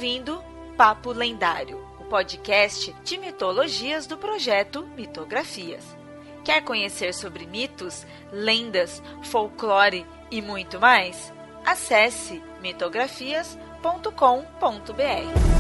ouvindo Papo Lendário, o podcast de mitologias do projeto Mitografias. Quer conhecer sobre mitos, lendas, folclore e muito mais? Acesse mitografias.com.br.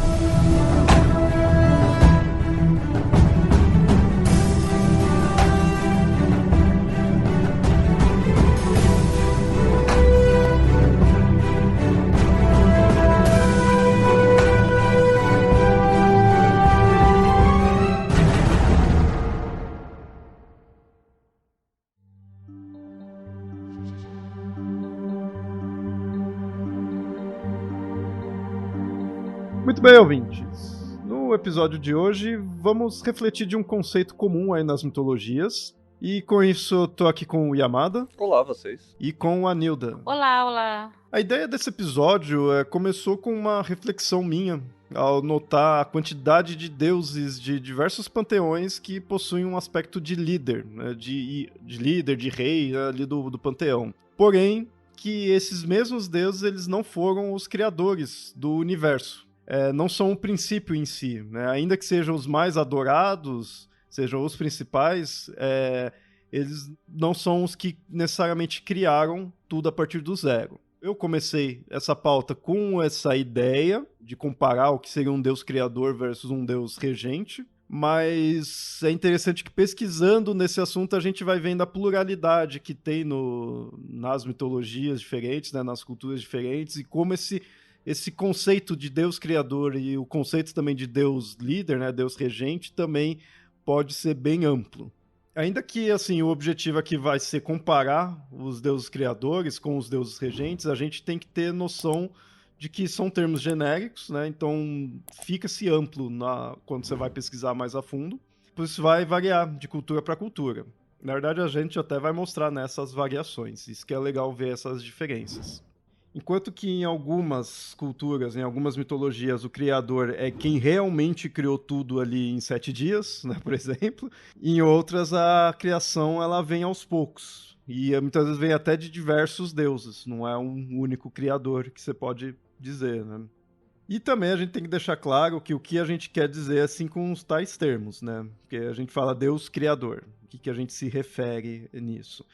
Muito bem, ouvintes. No episódio de hoje, vamos refletir de um conceito comum aí nas mitologias. E com isso, eu tô aqui com o Yamada. Olá, vocês. E com a Nilda. Olá, olá. A ideia desse episódio começou com uma reflexão minha, ao notar a quantidade de deuses de diversos panteões que possuem um aspecto de líder, né, de líder, de rei ali do panteão. Porém, que esses mesmos deuses eles não foram os criadores do universo. Não são o princípio em si, né? Ainda que sejam os mais adorados, sejam os principais, eles não são os que necessariamente criaram tudo a partir do zero. Eu comecei essa pauta com essa ideia de comparar o que seria um deus criador versus um deus regente, mas é interessante que pesquisando nesse assunto a gente vai vendo a pluralidade que tem nas mitologias diferentes, né, nas culturas diferentes, e como esse conceito de Deus criador e o conceito também de Deus líder, né, Deus regente, também pode ser bem amplo. Ainda que, assim, o objetivo aqui vai ser comparar os deuses criadores com os deuses regentes, a gente tem que ter noção de que são termos genéricos, né, então fica-se amplo quando você vai pesquisar mais a fundo, por isso vai variar de cultura para cultura. Na verdade, a gente até vai mostrar nessas variações, isso que é legal ver essas diferenças. Enquanto que em algumas culturas, em algumas mitologias, o criador é quem realmente criou tudo ali em 7 dias, né, por exemplo. Em outras, a criação ela vem aos poucos. E muitas vezes vem até de diversos deuses. Não é um único criador que você pode dizer, né? E também a gente tem que deixar claro que o que a gente quer dizer assim com os tais termos, né? Porque a gente fala Deus criador. O que a gente se refere nisso?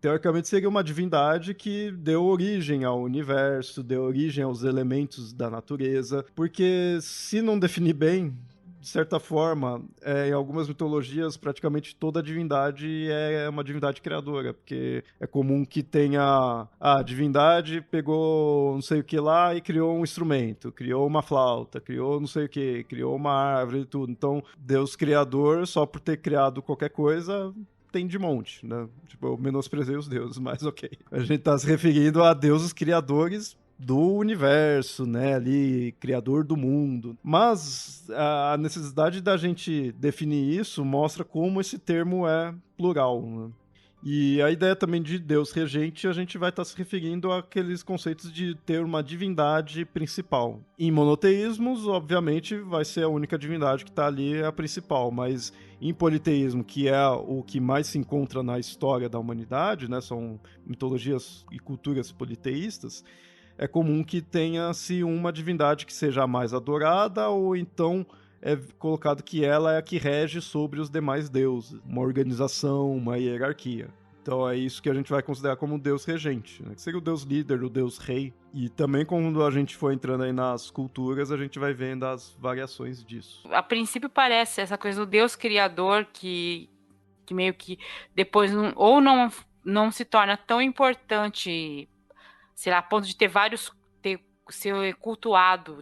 Teoricamente seria uma divindade que deu origem ao universo, deu origem aos elementos da natureza, porque se não definir bem, de certa forma, em algumas mitologias, praticamente toda divindade é uma divindade criadora, porque é comum que tenha a divindade pegou não sei o que lá e criou um instrumento, criou uma flauta, criou não sei o que, criou uma árvore e tudo. Então, Deus criador, só por ter criado qualquer coisa, tem de monte, né? Tipo, eu menosprezei os deuses, mas ok. A gente tá se referindo a deuses criadores do universo, né? Ali, criador do mundo. Mas a necessidade da gente definir isso mostra como esse termo é plural, né? E a ideia também de Deus regente, a gente vai estar se referindo àqueles conceitos de ter uma divindade principal. Em monoteísmos, obviamente, vai ser a única divindade que está ali a principal, mas em politeísmo, que é o que mais se encontra na história da humanidade, né, são mitologias e culturas politeístas, é comum que tenha-se uma divindade que seja a mais adorada, ou então é colocado que ela é a que rege sobre os demais deuses, uma organização, uma hierarquia. Então é isso que a gente vai considerar como o deus regente, né? Que seria o deus líder, o deus rei. E também quando a gente for entrando aí nas culturas, a gente vai vendo as variações disso. A princípio parece essa coisa do deus criador que meio que depois não se torna tão importante, sei lá, a ponto de ter ser cultuado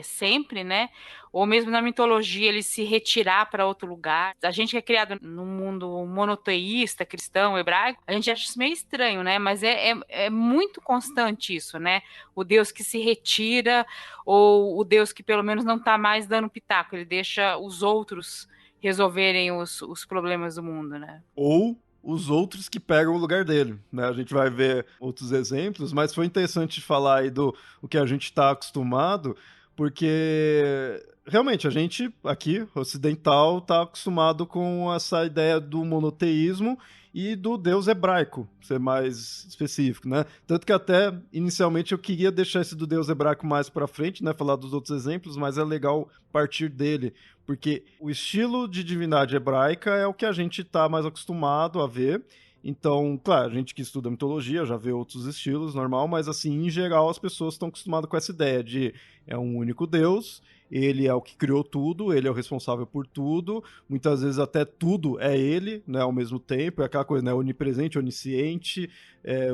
sempre, né? Ou mesmo na mitologia ele se retirar para outro lugar. A gente que é criado num mundo monoteísta, cristão, hebraico, a gente acha isso meio estranho, né? Mas é muito constante isso, né? O Deus que se retira, ou o Deus que pelo menos não tá mais dando pitaco, ele deixa os outros resolverem os problemas do mundo, né? Ou os outros que pegam o lugar dele, né? A gente vai ver outros exemplos, mas foi interessante falar aí do o que a gente está acostumado, porque Realmente, a gente aqui, ocidental, está acostumado com essa ideia do monoteísmo e do deus hebraico, ser mais específico, né? Tanto que até, inicialmente, eu queria deixar esse do deus hebraico mais para frente, né? Falar dos outros exemplos, mas é legal partir dele, porque o estilo de divindade hebraica é o que a gente está mais acostumado a ver. Então, claro, a gente que estuda mitologia já vê outros estilos, normal, mas assim, em geral, as pessoas estão acostumadas com essa ideia de é um único deus, ele é o que criou tudo, ele é o responsável por tudo, muitas vezes até tudo é ele, né, ao mesmo tempo, é aquela coisa, né, onipresente, onisciente,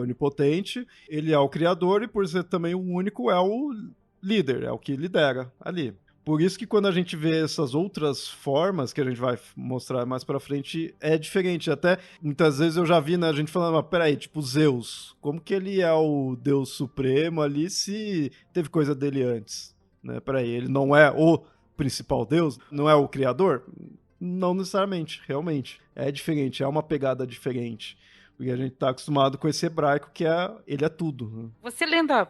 onipotente, ele é o criador e por ser também o único é o líder, é o que lidera ali. Por isso que quando a gente vê essas outras formas que a gente vai mostrar mais pra frente, é diferente. Até muitas vezes eu já vi, né, a gente falando, mas peraí, tipo, Zeus, como que ele é o deus supremo ali se teve coisa dele antes? Né? Peraí, ele não é o principal deus? Não é o criador? Não necessariamente, realmente. É diferente, é uma pegada diferente. Porque a gente tá acostumado com esse hebraico que é, ele é tudo. Né? Você lendo a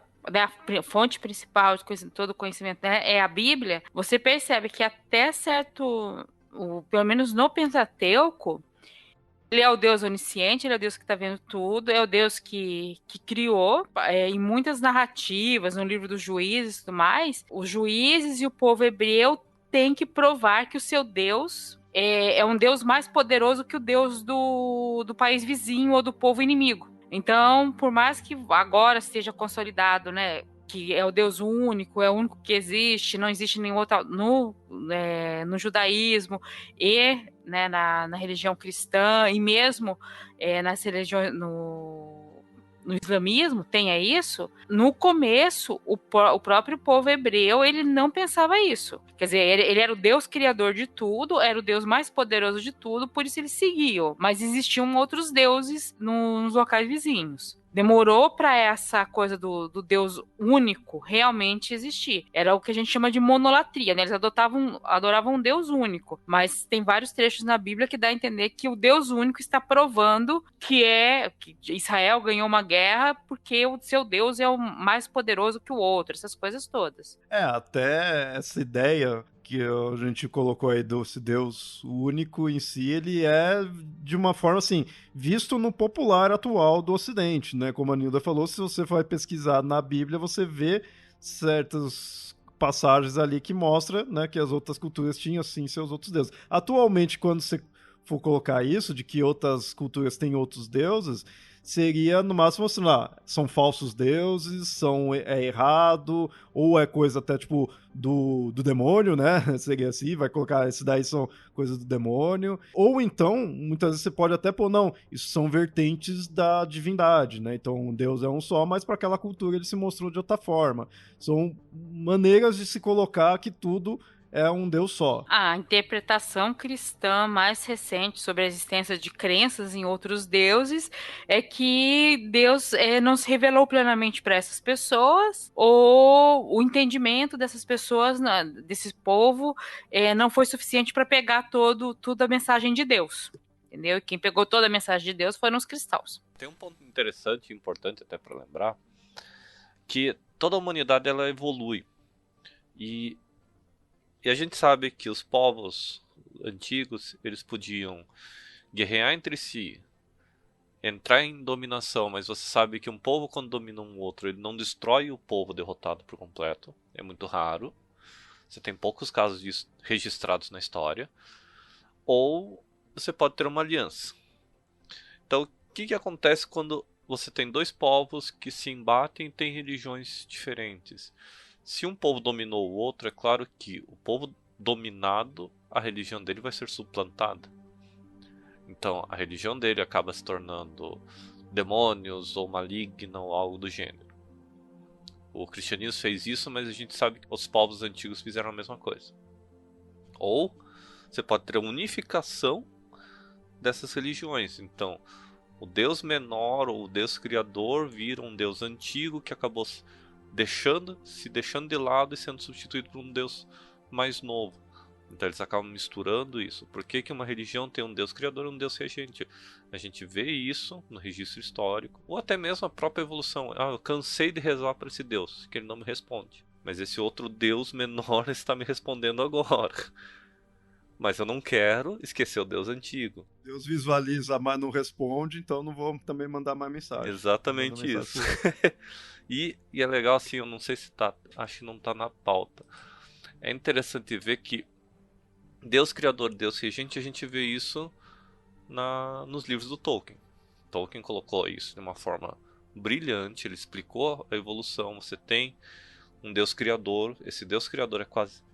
fonte principal de todo conhecimento, né, é a Bíblia, você percebe que até certo, pelo menos no Pentateuco, ele é o Deus onisciente, ele é o Deus que está vendo tudo, é o Deus que criou. Em muitas narrativas, no livro dos Juízes e tudo mais, os juízes e o povo hebreu têm que provar que o seu Deus é um Deus mais poderoso que o Deus do país vizinho ou do povo inimigo. Então, por mais que agora esteja consolidado, né, que é o Deus único, é o único que existe, não existe nenhum outro no judaísmo e, né, na religião cristã e mesmo nas religiões no islamismo tenha isso, no começo o próprio povo hebreu ele não pensava isso. Quer dizer, ele era o Deus criador de tudo, era o Deus mais poderoso de tudo, por isso eles seguiam. Mas existiam outros deuses nos locais vizinhos. Demorou para essa coisa do Deus único realmente existir. Era o que a gente chama de monolatria, né? Eles adoravam um Deus único. Mas tem vários trechos na Bíblia que dá a entender que o Deus único está provando que Israel ganhou uma guerra porque o seu Deus é o mais poderoso que o outro, essas coisas todas. Até essa ideia que a gente colocou aí desse Deus único em si, ele é de uma forma assim, visto no popular atual do Ocidente, né? Como a Nilda falou, se você vai pesquisar na Bíblia, você vê certas passagens ali que mostra, né, que as outras culturas tinham sim seus outros deuses. Atualmente, quando você for colocar isso, de que outras culturas têm outros deuses, seria no máximo assim lá, são falsos deuses, é errado, ou é coisa até tipo do demônio, né? Seria assim, vai colocar, esses daí são coisas do demônio. Ou então, muitas vezes você pode até pôr, não, isso são vertentes da divindade, né? Então Deus é um só, mas para aquela cultura ele se mostrou de outra forma. São maneiras de se colocar que tudo é um Deus só. A interpretação cristã mais recente sobre a existência de crenças em outros deuses é que Deus não se revelou plenamente para essas pessoas, ou o entendimento dessas pessoas, desse povo, não foi suficiente para pegar toda a mensagem de Deus. Entendeu? E quem pegou toda a mensagem de Deus foram os cristãos. Tem um ponto interessante e importante até para lembrar, que toda a humanidade ela evolui. E a gente sabe que os povos antigos, eles podiam guerrear entre si, entrar em dominação, mas você sabe que um povo quando domina um outro, ele não destrói o povo derrotado por completo. É muito raro. Você tem poucos casos disso registrados na história. Ou você pode ter uma aliança. Então, o que acontece quando você tem dois povos que se embatem e têm religiões diferentes? Se um povo dominou o outro, é claro que o povo dominado, a religião dele vai ser suplantada. Então, a religião dele acaba se tornando demônios ou maligna ou algo do gênero. O cristianismo fez isso, mas a gente sabe que os povos antigos fizeram a mesma coisa. Ou você pode ter a unificação dessas religiões. Então, o Deus menor ou o Deus criador vira um Deus antigo que acabou se deixando de lado e sendo substituído por um Deus mais novo. Então eles acabam misturando isso. Por que uma religião tem um Deus criador e um Deus regente? A gente vê isso no registro histórico, ou até mesmo a própria evolução. Eu cansei de rezar para esse Deus, que ele não me responde. mas esse outro Deus menor está me respondendo agora. Mas eu não quero esquecer o Deus antigo. Deus visualiza, mas não responde, então não vou também mandar mais mensagem. Exatamente isso. E é legal assim, eu não sei se tá, acho que não tá na pauta. É interessante ver que Deus Criador, Deus Regente, a gente vê isso nos livros do Tolkien. Tolkien colocou isso de uma forma brilhante, ele explicou a evolução. Você tem um Deus Criador, esse Deus Criador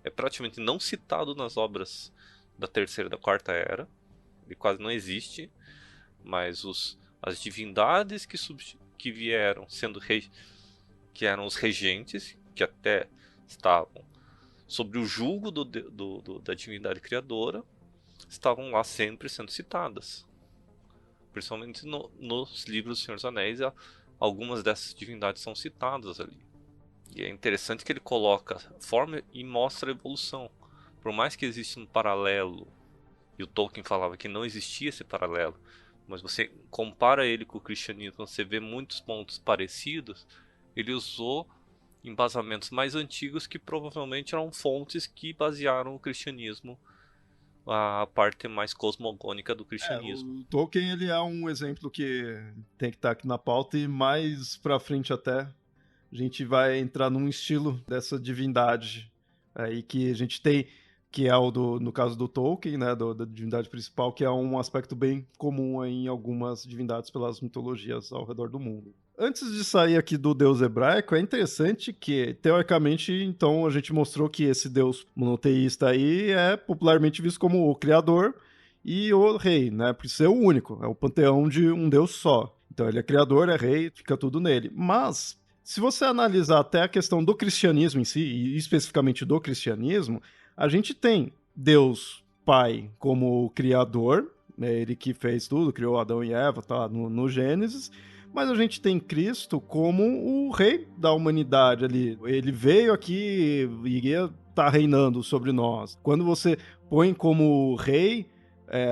é praticamente não citado nas obras da Terceira e da Quarta Era, ele quase não existe, mas as divindades que vieram que eram os regentes, que até estavam sob o julgo da divindade criadora, estavam lá sempre sendo citadas. Principalmente nos livros do Senhor dos Anéis, algumas dessas divindades são citadas ali. E é interessante que ele coloca a forma e mostra a evolução. Por mais que exista um paralelo, e o Tolkien falava que não existia esse paralelo, mas você compara ele com o cristianismo, você vê muitos pontos parecidos, ele usou embasamentos mais antigos que provavelmente eram fontes que basearam o cristianismo, a parte mais cosmogônica do cristianismo. O Tolkien, ele é um exemplo que tem que estar aqui na pauta, e mais pra frente até a gente vai entrar num estilo dessa divindade aí que a gente tem, que é no caso do Tolkien, né, da divindade principal, que é um aspecto bem comum em algumas divindades pelas mitologias ao redor do mundo. Antes de sair aqui do deus hebraico, é interessante que, teoricamente, então, a gente mostrou que esse deus monoteísta aí é popularmente visto como o criador e o rei, né, por ser o único, é o panteão de um deus só. Então ele é criador, é rei, fica tudo nele. Mas, se você analisar até a questão do cristianismo em si, e especificamente do cristianismo, a gente tem Deus Pai como criador, né, ele que fez tudo, criou Adão e Eva, tá, no Gênesis, mas a gente tem Cristo como o rei da humanidade ali. Ele veio aqui e iria estar reinando sobre nós. Quando você põe como rei,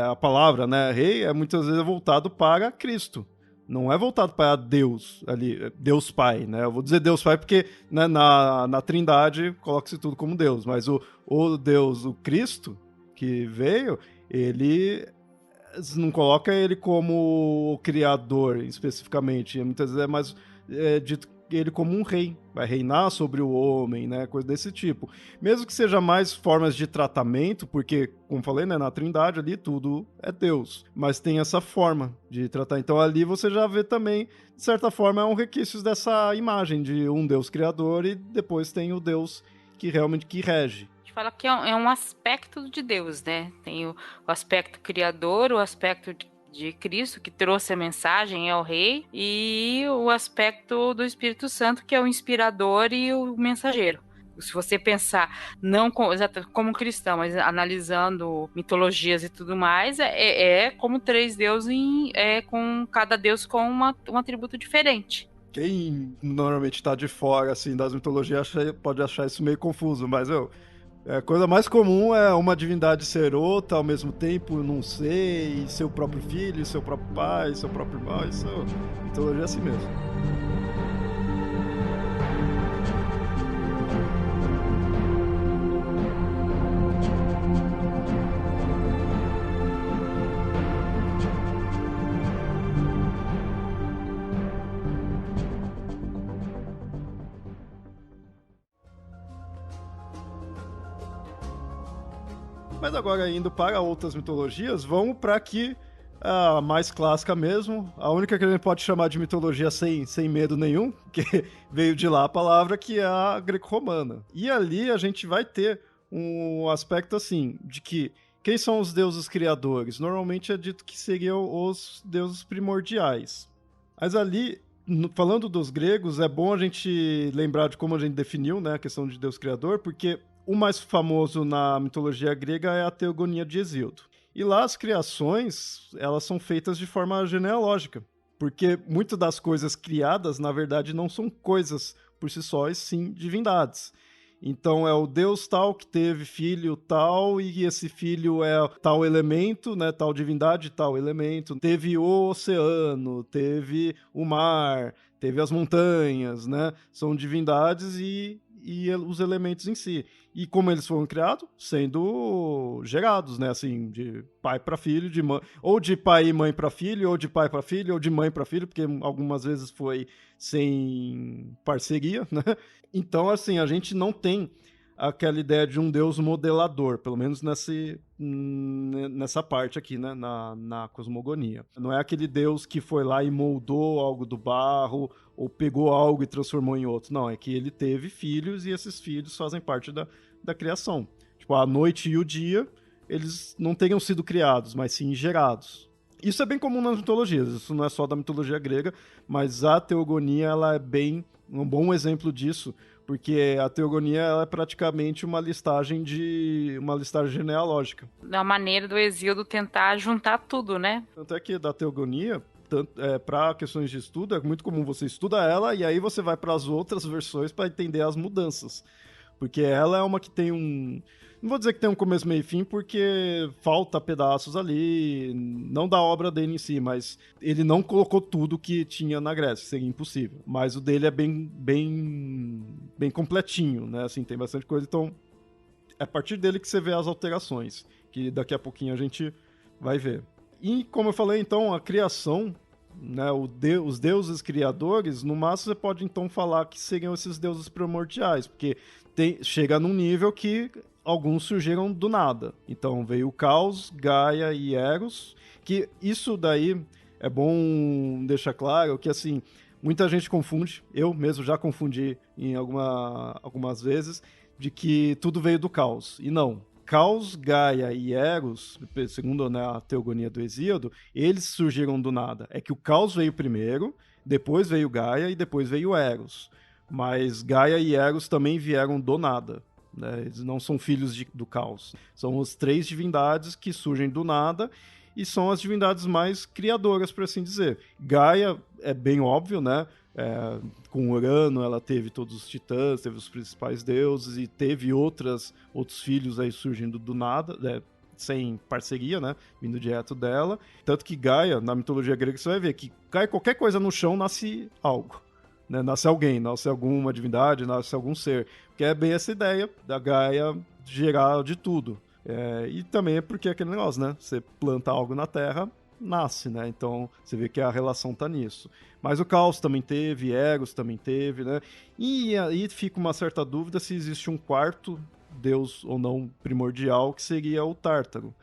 a palavra, né, rei, muitas vezes voltado para Cristo. Não é voltado para Deus ali, Deus Pai, né? Eu vou dizer Deus Pai porque, né, na Trindade coloca-se tudo como Deus, mas o Deus, o Cristo que veio, ele não coloca ele como o criador especificamente, muitas vezes é mais dito ele como um rei, vai reinar sobre o homem, né, coisa desse tipo. Mesmo que seja mais formas de tratamento, porque, como falei, né, na Trindade ali tudo é Deus, mas tem essa forma de tratar. Então ali você já vê também, de certa forma, um requisitos dessa imagem de um Deus criador e depois tem o Deus que realmente que rege. A gente fala que é um aspecto de Deus, né? Tem o aspecto criador, o aspecto de Cristo, que trouxe a mensagem, é o rei, e o aspecto do Espírito Santo, que é o inspirador e o mensageiro. Se você pensar, não como cristão, mas analisando mitologias e tudo mais, é como três deuses, com cada deus com um atributo diferente. Quem normalmente está de fora assim, das mitologias pode achar isso meio confuso, mas a coisa mais comum é uma divindade ser outra ao mesmo tempo, não sei, seu próprio filho, seu próprio pai, seu próprio irmão, isso é mitologia assim mesmo. Mas agora, indo para outras mitologias, vamos para aqui a mais clássica mesmo, a única que a gente pode chamar de mitologia sem medo nenhum, que veio de lá a palavra, que é a greco-romana. E ali a gente vai ter um aspecto assim, de que quem são os deuses criadores? Normalmente é dito que seriam os deuses primordiais. Mas ali, falando dos gregos, é bom a gente lembrar de como a gente definiu, né, a questão de deus criador, porque o mais famoso na mitologia grega é a Teogonia de Hesíodo. E lá as criações, elas são feitas de forma genealógica, porque muitas das coisas criadas, na verdade, não são coisas por si só, e sim divindades. Então é o deus tal que teve filho tal, e esse filho é tal elemento, né, tal divindade, tal elemento. Teve o oceano, teve o mar, teve as montanhas, né? São divindades e e os elementos em si. E como eles foram criados? Sendo gerados, né? Assim, de pai para filho, de mãe, ou de pai e mãe para filho, ou de pai para filho, ou de mãe para filho, porque algumas vezes foi sem parceria, né? Então, assim, a gente não tem aquela ideia de um Deus modelador, pelo menos nessa parte aqui, né, na cosmogonia. Não é aquele Deus que foi lá e moldou algo do barro, ou pegou algo e transformou em outro. Não, é que ele teve filhos e esses filhos fazem parte da criação. Tipo, a noite e o dia, eles não teriam sido criados, mas sim gerados. Isso é bem comum nas mitologias, isso não é só da mitologia grega, mas a teogonia ela é bem um bom exemplo disso, porque a teogonia ela é praticamente uma listagem genealógica. Da maneira do Hesíodo tentar juntar tudo, né? Tanto é que da teogonia, para questões de estudo, é muito comum você estuda ela e aí você vai para as outras versões para entender as mudanças. Porque ela é uma que tem não vou dizer que tem um começo, meio e fim, porque falta pedaços ali, não da obra dele em si, mas ele não colocou tudo que tinha na Grécia, seria impossível. Mas o dele é bem completinho, né? Assim, tem bastante coisa, então é a partir dele que você vê as alterações, que daqui a pouquinho a gente vai ver. E, como eu falei, então, a criação, né, os deuses criadores, no máximo você pode então falar que seriam esses deuses primordiais, porque chega num nível que alguns surgiram do nada. Então veio o Caos, Gaia e Eros, que isso daí é bom deixar claro que, assim, muita gente confunde, eu mesmo já confundi em algumas vezes, de que tudo veio do Caos. E não. Caos, Gaia e Eros, segundo, né, a teogonia do Hesíodo, eles surgiram do nada. É que o Caos veio primeiro, depois veio Gaia e depois veio Eros. Mas Gaia e Eros também vieram do nada. Né? Eles não são filhos do Caos. São as 3 divindades que surgem do nada e são as divindades mais criadoras, por assim dizer. Gaia é bem óbvio, né? Com Urano ela teve todos os titãs, teve os principais deuses e teve outros filhos aí surgindo do nada, sem parceria, né? Vindo direto dela. Tanto que Gaia, na mitologia grega, você vai ver que cai qualquer coisa no chão, nasce algo. Né? Nasce alguém, nasce alguma divindade, nasce algum ser. Que é bem essa ideia da Gaia gerar de tudo. E também é porque é aquele negócio, né? Você planta algo na terra, nasce, né? Então você vê que a relação tá nisso. Mas o Caos também teve, Eros também teve, né? E aí fica uma certa dúvida se existe um quarto deus ou não primordial, que seria o Tártaro.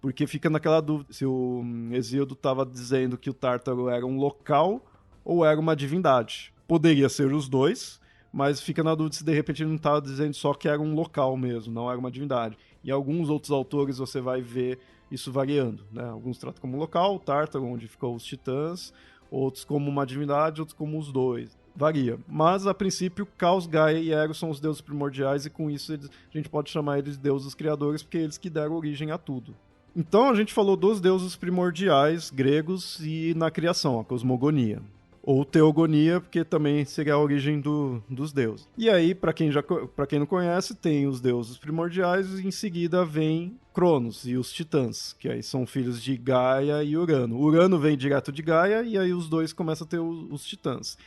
Porque fica naquela dúvida se o Hesíodo estava dizendo que o Tártaro era um local ou era uma divindade. Poderia ser os dois, mas fica na dúvida se de repente ele não estava dizendo só que era um local mesmo, não era uma divindade. E alguns outros autores você vai ver isso variando, né? Alguns tratam como local, o Tártaro, onde ficou os titãs, outros como uma divindade, outros como os dois. Varia. Mas, a princípio, Caos, Gaia e Eros são os deuses primordiais e com isso a gente pode chamar eles de deuses criadores porque eles que deram origem a tudo. Então, a gente falou dos deuses primordiais gregos e na criação, a cosmogonia. Ou teogonia, porque também seria a origem dos deuses. E aí, para quem não conhece, tem os deuses primordiais e em seguida vem Cronos e os titãs, que aí são filhos de Gaia e Urano. Urano vem direto de Gaia e aí os dois começam a ter os titãs.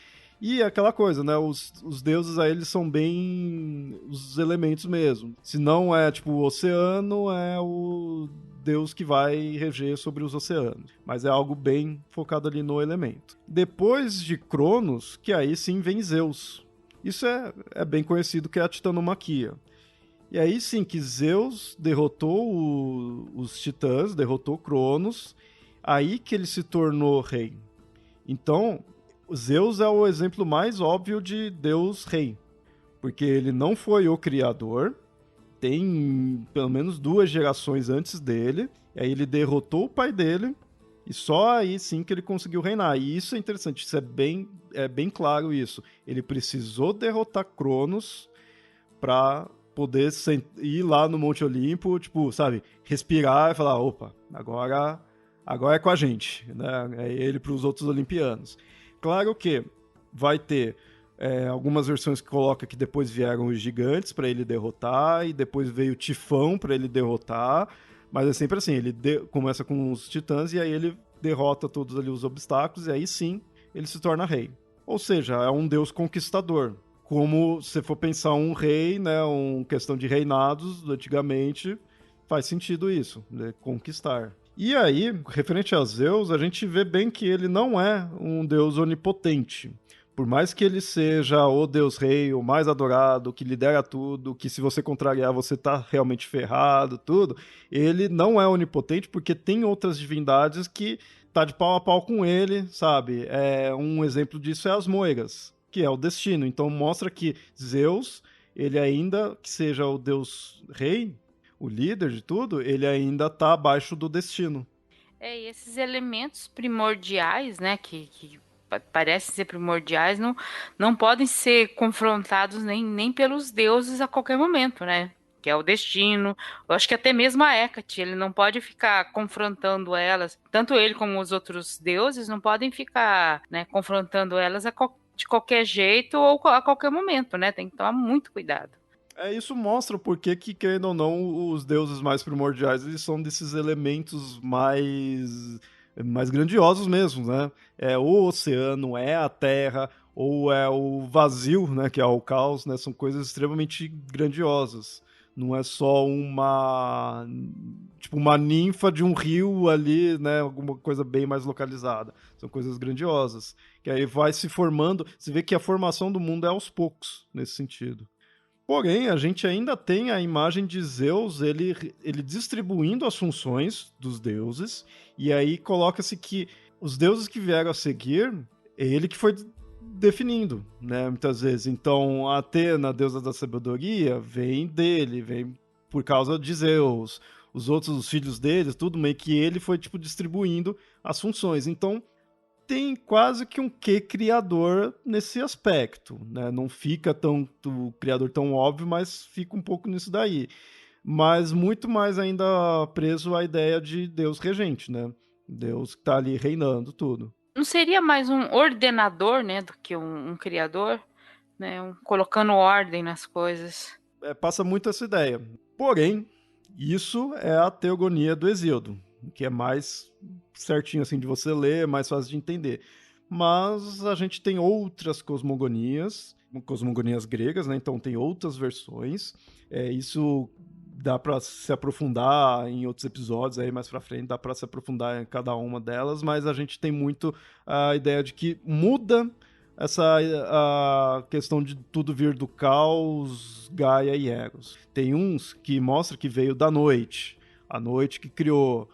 E aquela coisa, né? Os deuses aí, eles são bem os elementos mesmo. Se não é tipo o oceano, é o deus que vai reger sobre os oceanos. Mas é algo bem focado ali no elemento. Depois de Cronos, que aí sim vem Zeus. Isso é bem conhecido, que é a titanomaquia. E aí sim que Zeus derrotou os titãs, derrotou Cronos, aí que ele se tornou rei. Então, Zeus é o exemplo mais óbvio de Deus rei, porque ele não foi o criador, tem pelo menos 2 gerações antes dele, e aí ele derrotou o pai dele, e só aí sim que ele conseguiu reinar. E isso é interessante, isso é bem claro isso. Ele precisou derrotar Cronos para poder ir lá no Monte Olimpo, tipo, sabe, respirar e falar, opa, agora é com a gente, né? É ele para os outros olimpianos. Claro que vai ter algumas versões que coloca que depois vieram os gigantes para ele derrotar, e depois veio o Tifão para ele derrotar, mas é sempre assim, ele começa com os titãs e aí ele derrota todos ali os obstáculos, e aí sim ele se torna rei. Ou seja, é um deus conquistador, como se for pensar um rei, né, uma questão de reinados, antigamente, faz sentido isso, né, conquistar. E aí, referente a Zeus, a gente vê bem que ele não é um deus onipotente. Por mais que ele seja o deus rei, o mais adorado, que lidera tudo, que se você contrariar você tá realmente ferrado, tudo, ele não é onipotente porque tem outras divindades que tá de pau a pau com ele, sabe? Um exemplo disso é as Moiras, que é o destino. Então mostra que Zeus, ele ainda que seja o deus rei, o líder de tudo, ele ainda tá abaixo do destino. E esses elementos primordiais, né, que parecem ser primordiais, não podem ser confrontados nem pelos deuses a qualquer momento, né? Que é o destino. Eu acho que até mesmo a Hecate, ele não pode ficar confrontando elas, tanto ele como os outros deuses não podem ficar, né, confrontando elas de qualquer jeito ou a qualquer momento, né? Tem que tomar muito cuidado. Isso mostra o porquê que, querendo ou não, os deuses mais primordiais, eles são desses elementos mais grandiosos mesmo, né? É o oceano, é a terra, ou é o vazio, né, que é o caos, né? São coisas extremamente grandiosas. Não é só tipo, uma ninfa de um rio ali, né? Alguma coisa bem mais localizada. São coisas grandiosas. Que aí vai se formando, você vê que a formação do mundo é aos poucos, nesse sentido. Porém, a gente ainda tem a imagem de Zeus, ele distribuindo as funções dos deuses, e aí coloca-se que os deuses que vieram a seguir, é ele que foi definindo, né, muitas vezes. Então, a Atena, a deusa da sabedoria, vem dele, vem por causa de Zeus. Os outros, os filhos deles, tudo meio que ele foi, tipo, distribuindo as funções. Então, tem quase que um quê criador nesse aspecto, né? Não fica o criador tão óbvio, mas fica um pouco nisso daí. Mas muito mais ainda preso à ideia de Deus regente, né? Deus que tá ali reinando tudo. Não seria mais um ordenador, né, do que um criador, né? Colocando ordem nas coisas. Passa muito essa ideia. Porém, isso é a teogonia do Hesíodo, que é mais certinho assim de você ler, mais fácil de entender. Mas a gente tem outras cosmogonias gregas, né? Então tem outras versões. Isso dá para se aprofundar em outros episódios aí mais para frente, dá para se aprofundar em cada uma delas, mas a gente tem muito a ideia de que muda a questão de tudo vir do caos, Gaia e Eros. Tem uns que mostra que veio da noite, a noite que criou.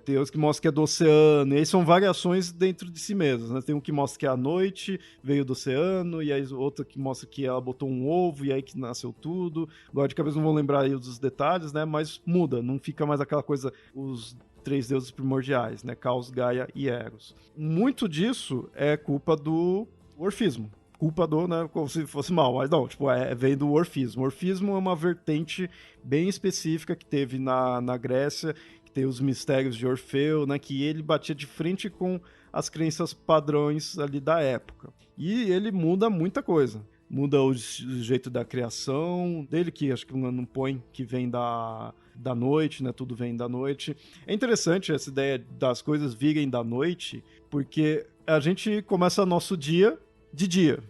Tem outros que mostram que é do oceano, e aí são variações dentro de si mesmas, né? Tem um que mostra que é a noite, veio do oceano, e aí outro que mostra que ela botou um ovo, e aí que nasceu tudo. Agora de cabeça não vou lembrar aí dos detalhes, né? Mas muda, não fica mais aquela coisa, os três deuses primordiais, né? Caos, Gaia e Eros. Muito disso é culpa do orfismo. Culpa do, né, como se fosse mal, mas não, tipo, vem do orfismo. O orfismo é uma vertente bem específica que teve na Grécia, que tem os mistérios de Orfeu, né, que ele batia de frente com as crenças padrões ali da época. E ele muda muita coisa. Muda o jeito da criação dele, que acho que não põe, que vem da noite, né, tudo vem da noite. É interessante essa ideia das coisas virem da noite, porque a gente começa nosso dia de dia.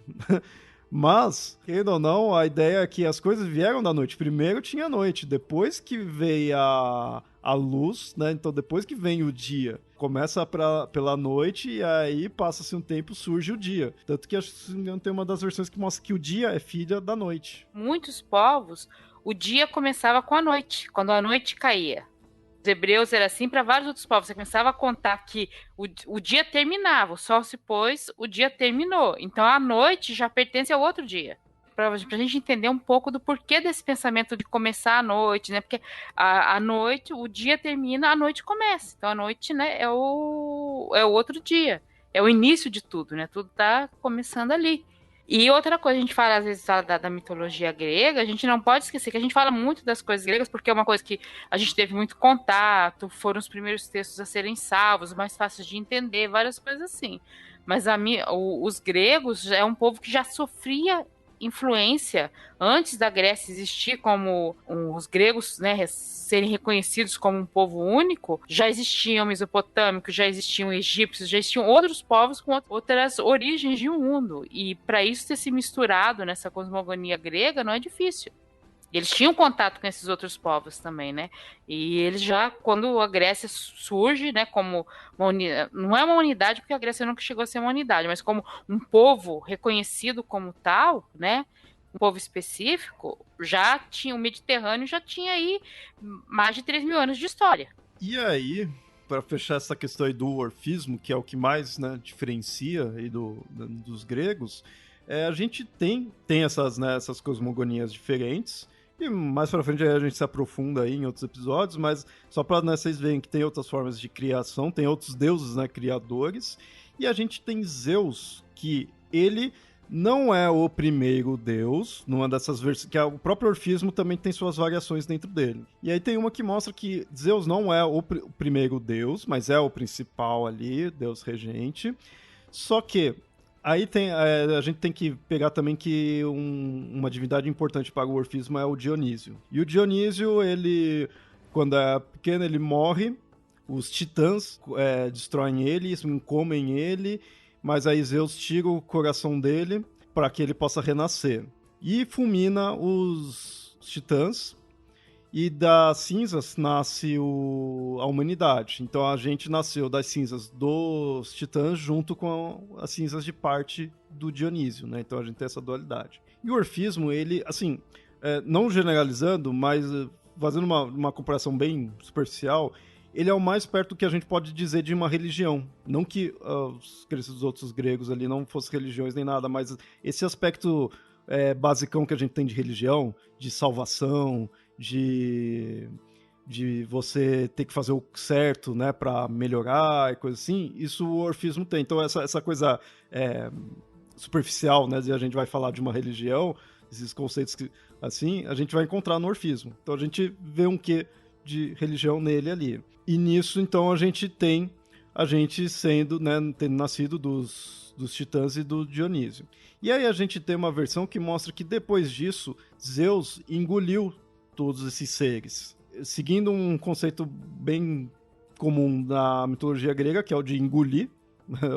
Mas, querendo ou não, a ideia é que as coisas vieram da noite. Primeiro tinha noite, depois que veio a luz, né? Então depois que vem o dia, começa pela noite e aí passa-se um tempo, surge o dia. Tanto que acho que tem uma das versões que mostra que o dia é filha da noite. Muitos povos, o dia começava com a noite, quando a noite caía. Os hebreus era assim para vários outros povos. Você começava a contar que o dia terminava, o sol se pôs, o dia terminou. Então a noite já pertence ao outro dia. Para a gente entender um pouco do porquê desse pensamento de começar a noite, né? Porque a noite, o dia termina, a noite começa. Então a noite, né, é o outro dia. É o início de tudo, né? Tudo tá começando ali. E outra coisa, a gente fala às vezes da mitologia grega, a gente não pode esquecer que a gente fala muito das coisas gregas, porque é uma coisa que a gente teve muito contato, foram os primeiros textos a serem salvos, mais fáceis de entender, várias coisas assim. Mas os gregos é um povo que já sofria influência antes da Grécia existir como os gregos, né, serem reconhecidos como um povo único. Já existiam mesopotâmicos, já existiam egípcios, já existiam outros povos com outras origens de mundo. E para isso ter se misturado nessa cosmogonia grega não é difícil. Eles tinham contato com esses outros povos também, né? E eles já, quando a Grécia surge, né, como não é uma unidade, porque a Grécia nunca chegou a ser uma unidade, mas como um povo reconhecido como tal, né? Um povo específico, já tinha o Mediterrâneo, já tinha aí mais de 3 mil anos de história. E aí, para fechar essa questão aí do orfismo, que é o que mais, né, diferencia aí dos gregos, a gente tem essas, né, essas cosmogonias diferentes. E mais pra frente a gente se aprofunda aí em outros episódios, mas só pra, né, vocês verem que tem outras formas de criação, tem outros deuses, né, criadores, e a gente tem Zeus, que ele não é o primeiro deus, numa dessas versões, que o próprio orfismo também tem suas variações dentro dele. E aí tem uma que mostra que Zeus não é o primeiro deus, mas é o principal ali, deus regente, só que aí a gente tem que pegar também que uma divindade importante para o orfismo é o Dionísio. E o Dionísio, ele, quando é pequeno, ele morre, os titãs destroem ele, comem ele, mas aí Zeus tira o coração dele para que ele possa renascer. E fulmina os titãs, e das cinzas nasce a humanidade. Então a gente nasceu das cinzas dos titãs junto com as cinzas de parte do Dionísio, né? Então a gente tem essa dualidade. E o orfismo, ele, assim, não generalizando, mas fazendo uma comparação bem superficial, ele é o mais perto que a gente pode dizer de uma religião. Não que os outros gregos ali não fossem religiões nem nada, mas esse aspecto basicão que a gente tem de religião, de salvação, de você ter que fazer o certo, né, para melhorar e coisa assim, isso o orfismo tem. Então essa coisa superficial, né, de a gente vai falar de uma religião, esses conceitos que, assim, a gente vai encontrar no orfismo. Então a gente vê um quê de religião nele ali. E nisso, então, a gente sendo, né, tendo nascido dos titãs e do Dionísio. E aí a gente tem uma versão que mostra que depois disso, Zeus engoliu todos esses seres, seguindo um conceito bem comum da mitologia grega, que é o de engolir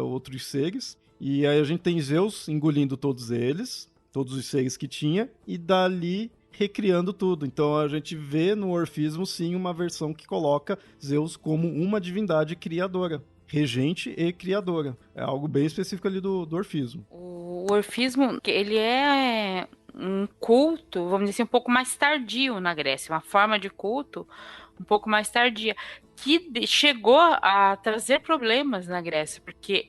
outros seres. E aí a gente tem Zeus engolindo todos eles, todos os seres que tinha, e dali recriando tudo. Então a gente vê no orfismo, sim, uma versão que coloca Zeus como uma divindade criadora, regente e criadora. É algo bem específico ali do orfismo. O orfismo, ele é um culto, vamos dizer assim, um pouco mais tardio na Grécia, uma forma de culto um pouco mais tardia, que chegou a trazer problemas na Grécia, porque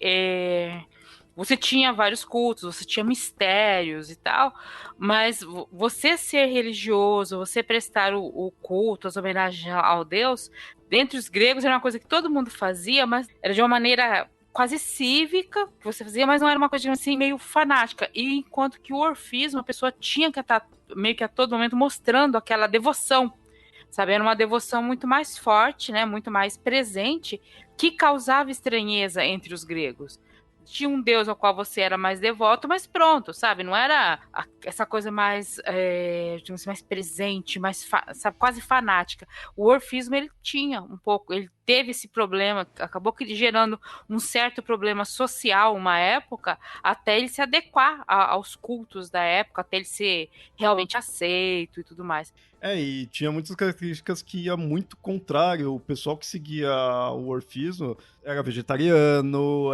você tinha vários cultos, você tinha mistérios e tal, mas você ser religioso, você prestar o culto, as homenagens ao Deus, dentre os gregos era uma coisa que todo mundo fazia, mas era de uma maneira quase cívica que você fazia, mas não era uma coisa assim meio fanática. E enquanto que o orfismo, a pessoa tinha que estar meio que a todo momento mostrando aquela devoção, sabe? Era uma devoção muito mais forte, né? Muito mais presente, que causava estranheza entre os gregos. Tinha um deus ao qual você era mais devoto, mas pronto, sabe? Não era essa coisa mais, mais presente, mais sabe, quase fanática. O orfismo, ele tinha um pouco, ele teve esse problema, acabou gerando um certo problema social uma época, até ele se adequar aos cultos da época, até ele ser realmente aceito e tudo mais. E tinha muitas características que ia muito contrário. O pessoal que seguia o orfismo era vegetariano,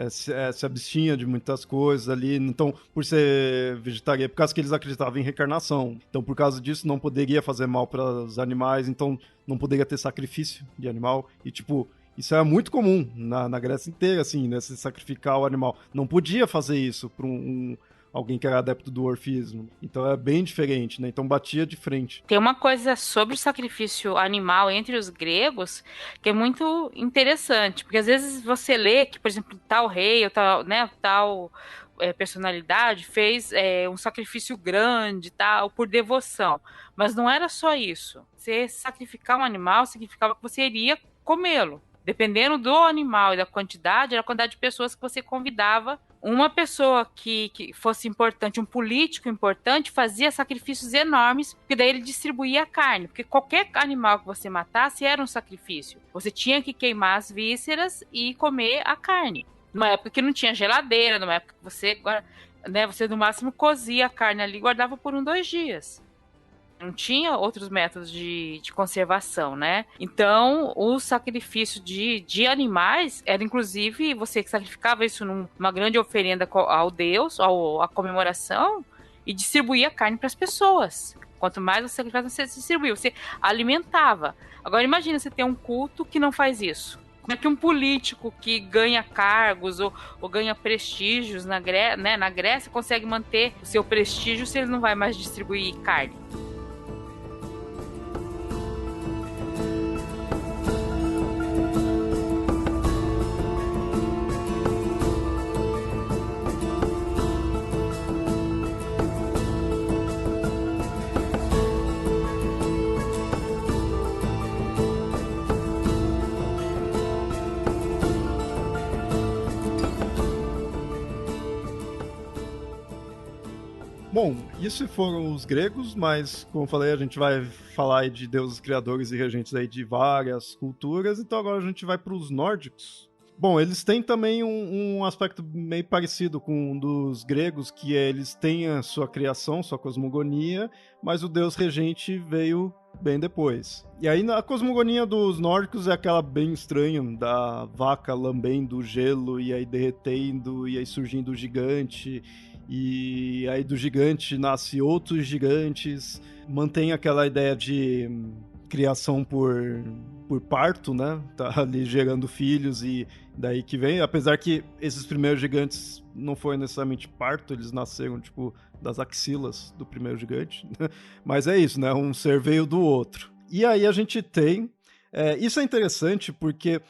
se abstinha de muitas coisas ali. Então, por ser vegetariano, por causa que eles acreditavam em reencarnação. Então, por causa disso, não poderia fazer mal para os animais. Então, não poderia ter sacrifício de animal. E, tipo, isso era muito comum na Grécia inteira, assim, né? Se sacrificar o animal. Não podia fazer isso para alguém que era adepto do orfismo. Então é bem diferente, né? Então batia de frente. Tem uma coisa sobre o sacrifício animal entre os gregos que é muito interessante, porque às vezes você lê que, por exemplo, tal rei ou tal, né, tal personalidade fez um sacrifício grande, tal, por devoção. Mas não era só isso. Você sacrificar um animal significava que você iria comê-lo. Dependendo do animal e da quantidade, era a quantidade de pessoas que você convidava uma pessoa que fosse importante, um político importante, fazia sacrifícios enormes, porque daí ele distribuía a carne, porque qualquer animal que você matasse era um sacrifício. Você tinha que queimar as vísceras e comer a carne. Numa época que não tinha geladeira, numa época que você, né, você no máximo cozia a carne ali e guardava por 2 dias. Não tinha outros métodos de conservação, né? Então, o sacrifício de animais era, inclusive, você sacrificava isso numa grande oferenda ao Deus, à comemoração, e distribuía carne para as pessoas. Quanto mais você sacrificava, você distribuía, você alimentava. Agora, imagina você ter um culto que não faz isso. Como é que um político que ganha cargos ou ganha prestígios na Grécia consegue manter o seu prestígio se ele não vai mais distribuir carne? Bom, isso foram os gregos, mas, como eu falei, a gente vai falar aí de deuses criadores e regentes aí de várias culturas, então agora a gente vai para os nórdicos. Bom, eles têm também um aspecto meio parecido com um dos gregos, que é eles têm a sua criação, sua cosmogonia, mas o deus regente veio bem depois. E aí a cosmogonia dos nórdicos é aquela bem estranha, da vaca lambendo o gelo e aí derretendo e aí surgindo o gigante. E aí do gigante nasce outros gigantes, mantém aquela ideia de criação por parto, né? Tá ali gerando filhos e daí que vem, apesar que esses primeiros gigantes não foi necessariamente parto, eles nasceram tipo das axilas do primeiro gigante, mas é isso, né? Um ser veio do outro. E aí a gente tem, isso é interessante porque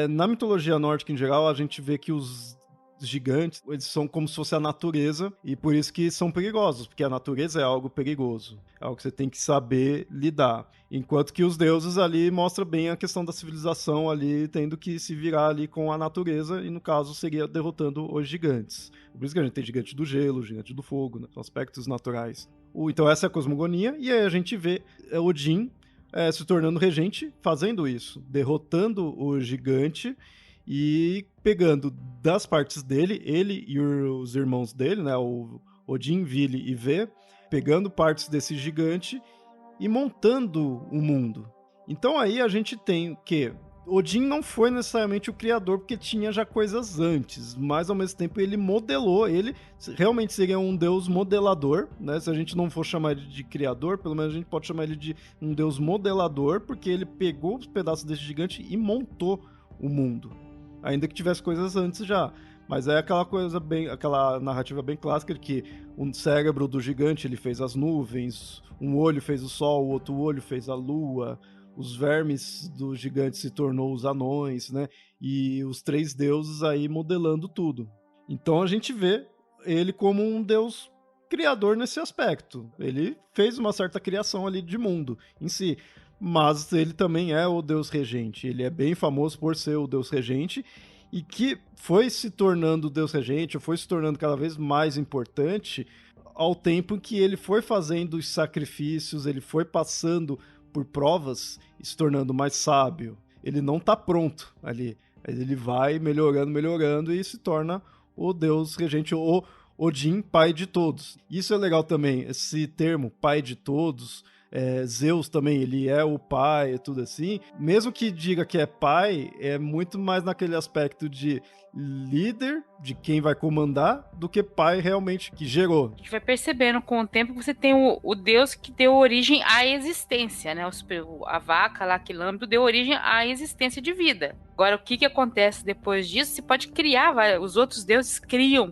na mitologia nórdica em geral a gente vê que os gigantes, eles são como se fosse a natureza e por isso que são perigosos, porque a natureza é algo perigoso, é algo que você tem que saber lidar. Enquanto que os deuses ali mostra bem a questão da civilização ali tendo que se virar ali com a natureza e no caso seria derrotando os gigantes. Por isso que a gente tem gigante do gelo, gigante do fogo, né? São aspectos naturais. Então essa é a cosmogonia e aí a gente vê Odin se tornando regente fazendo isso, derrotando o gigante e pegando das partes dele, ele e os irmãos dele, né, o Odin, Vili e Ve, pegando partes desse gigante e montando o mundo. Então aí a gente tem que Odin não foi necessariamente o criador porque tinha já coisas antes, mas ao mesmo tempo ele modelou, ele realmente seria um deus modelador, né? Se a gente não for chamar ele de criador, pelo menos a gente pode chamar ele de um deus modelador, porque ele pegou os pedaços desse gigante e montou o mundo. Ainda que tivesse coisas antes já. Mas é aquela coisa bem, aquela narrativa bem clássica de que um cérebro do gigante ele fez as nuvens, um olho fez o sol, o outro olho fez a lua, os vermes do gigante se tornou os anões, né? E os 3 deuses aí modelando tudo. Então a gente vê ele como um deus criador nesse aspecto. Ele fez uma certa criação ali de mundo em si. Mas ele também é o deus regente. Ele é bem famoso por ser o deus regente e que foi se tornando o deus regente, foi se tornando cada vez mais importante ao tempo que ele foi fazendo os sacrifícios, ele foi passando por provas e se tornando mais sábio. Ele não está pronto ali. Ele vai melhorando e se torna o deus regente, o Odin, pai de todos. Isso é legal também, esse termo, pai de todos. Zeus também, ele é o pai e tudo assim. Mesmo que diga que é pai, é muito mais naquele aspecto de líder, de quem vai comandar, do que pai realmente que gerou. A gente vai percebendo com o tempo que você tem o deus que deu origem à existência, né? A vaca lá que lambe deu origem à existência de vida. Agora, o que acontece depois disso? Você pode criar, os outros deuses criam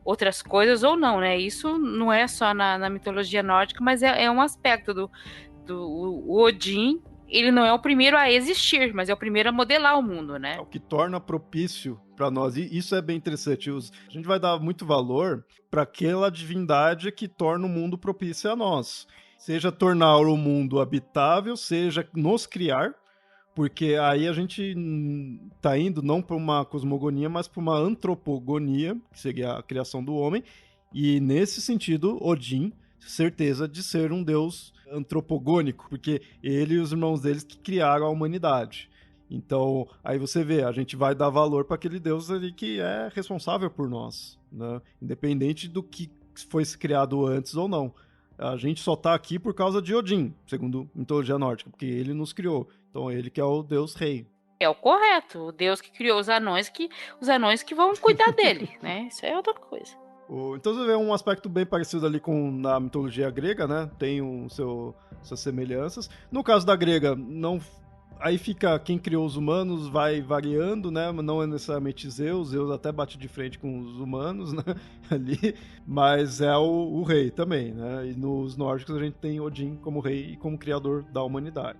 outras coisas ou não, né? Isso não é só na mitologia nórdica, mas é um aspecto do Odin. Ele não é o primeiro a existir, mas é o primeiro a modelar o mundo, né? É o que torna propício para nós. E isso é bem interessante. A gente vai dar muito valor para aquela divindade que torna o mundo propício a nós. Seja tornar o mundo habitável, seja nos criar, Porque aí a gente tá indo não para uma cosmogonia, mas para uma antropogonia, que seria a criação do homem. E nesse sentido, Odin, certeza de ser um deus antropogônico, porque ele e os irmãos deles que criaram a humanidade. Então, aí você vê, a gente vai dar valor para aquele deus ali que é responsável por nós, né? Independente do que foi criado antes ou não. A gente só tá aqui por causa de Odin, segundo a mitologia nórdica, porque ele nos criou. Então, ele que é o deus rei. É o correto, o Deus que criou os anões que vão cuidar dele, né? Isso é outra coisa. Então você vê um aspecto bem parecido ali com na mitologia grega, né? Tem suas semelhanças. No caso da grega, não. Aí fica quem criou os humanos, vai variando, né? Não é necessariamente Zeus até bate de frente com os humanos, né? Ali, mas é o rei também, né? E nos nórdicos a gente tem Odin como rei e como criador da humanidade.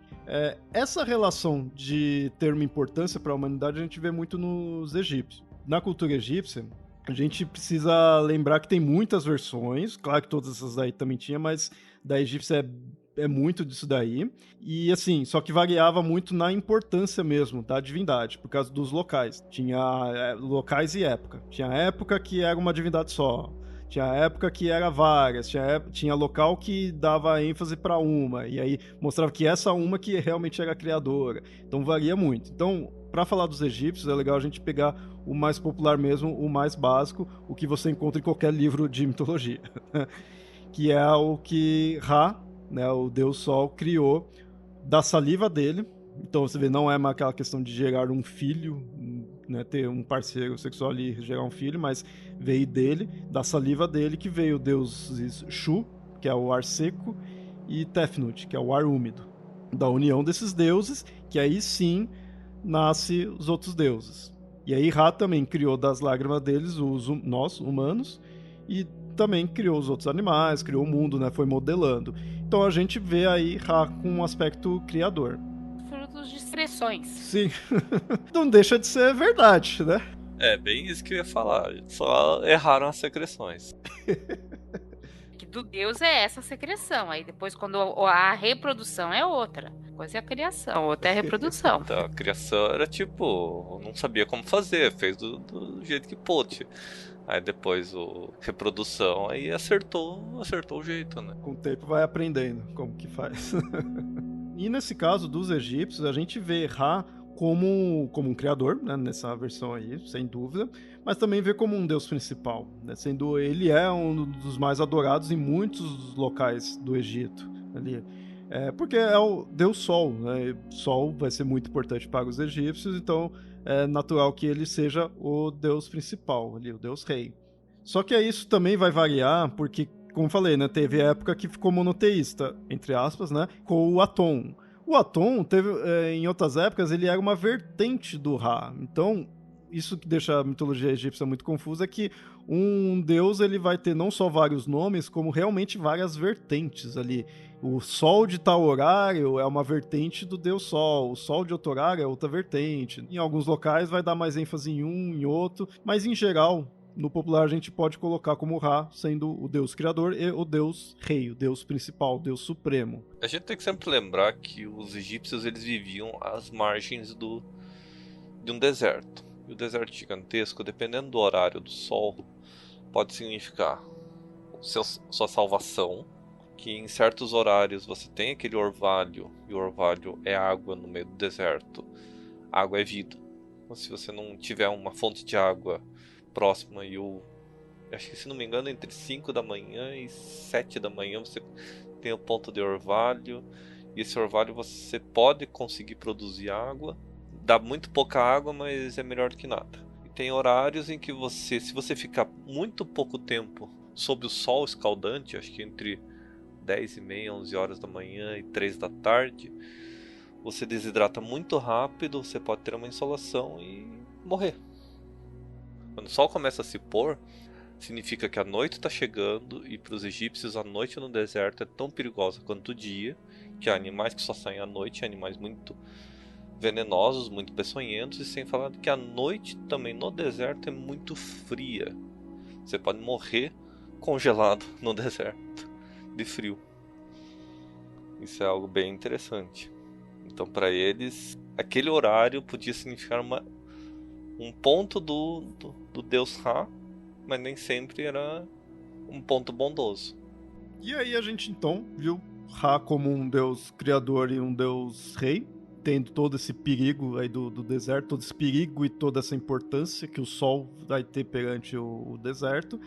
Essa relação de ter uma importância para a humanidade a gente vê muito nos egípcios. Na cultura egípcia, a gente precisa lembrar que tem muitas versões, claro que todas essas daí também tinha, mas da egípcia é muito disso daí. E assim, só que variava muito na importância mesmo da divindade, por causa dos locais. Tinha locais e época. Tinha época que era uma divindade só. Tinha época que era várias. Tinha local que dava ênfase para uma. E aí mostrava que essa uma que realmente era a criadora. Então varia muito. Então, para falar dos egípcios, é legal a gente pegar o mais popular mesmo, o mais básico, o que você encontra em qualquer livro de mitologia. Que é o que Ra, né, o Deus Sol, criou da saliva dele. Então você vê, não é mais aquela questão de gerar um filho, né, ter um parceiro sexual ali e gerar um filho, mas veio dele, da saliva dele, que veio o deus Shu, que é o ar seco, e Tefnut, que é o ar úmido. Da união desses deuses, que aí sim nasce os outros deuses. E aí Ra também criou das lágrimas deles nós, humanos, e também criou os outros animais, criou o mundo, né? Foi modelando. Então a gente vê aí Ra com um aspecto criador. Frutos de expressões. Sim. Não deixa de ser verdade, né? É bem isso que eu ia falar. Só erraram as secreções. Que do Deus é essa secreção. Aí depois, quando a reprodução é outra. Uma coisa é a criação, outra é a reprodução. Então, a criação era tipo, não sabia como fazer, fez do jeito que pôde. Aí depois reprodução, aí acertou o jeito, né? Com o tempo vai aprendendo como que faz. E nesse caso dos egípcios, a gente vê Ra como um criador, né, nessa versão aí, sem dúvida, mas também vê como um deus principal, né, sendo ele um dos mais adorados em muitos locais do Egito ali. Porque é o deus Sol, né? Sol vai ser muito importante para os egípcios, então é natural que ele seja o deus principal ali, o deus rei. Só que isso também vai variar, porque, como falei, né, teve época que ficou monoteísta, entre aspas, né, com o Atum. O Atum teve, em outras épocas, ele era uma vertente do Ra. Então, isso que deixa a mitologia egípcia muito confusa é que um deus ele vai ter não só vários nomes, como realmente várias vertentes ali. O Sol de tal horário é uma vertente do deus Sol, o Sol de outro horário é outra vertente. Em alguns locais vai dar mais ênfase em um, em outro, mas em geral, no popular a gente pode colocar como Ra sendo o deus criador e o deus rei, o deus principal, o deus supremo. A gente tem que sempre lembrar que os egípcios eles viviam às margens de um deserto. E o deserto gigantesco, dependendo do horário do sol, pode significar sua salvação, que em certos horários você tem aquele orvalho, e o orvalho é água no meio do deserto. Água é vida. Então, se você não tiver uma fonte de água próxima e acho que, se não me engano, entre 5 da manhã e 7 da manhã você tem o ponto de orvalho, e esse orvalho você pode conseguir produzir água. Dá muito pouca água, mas é melhor do que nada. E tem horários em que se você ficar muito pouco tempo sob o sol escaldante, acho que entre 10h30, 11 horas da manhã e 3 da tarde, você desidrata muito rápido, você pode ter uma insolação e morrer. Quando o sol começa a se pôr, significa que a noite está chegando, e para os egípcios a noite no deserto é tão perigosa quanto o dia, que há animais que só saem à noite, animais muito venenosos, muito peçonhentos, e sem falar que a noite também no deserto é muito fria. Você pode morrer congelado no deserto de frio. Isso é algo bem interessante. Então, para eles, aquele horário podia significar um ponto do deus Ra, mas nem sempre era um ponto bondoso. E aí a gente então viu Ra como um deus criador e um deus rei, tendo todo esse perigo aí do deserto, todo esse perigo e toda essa importância que o sol vai ter perante o deserto.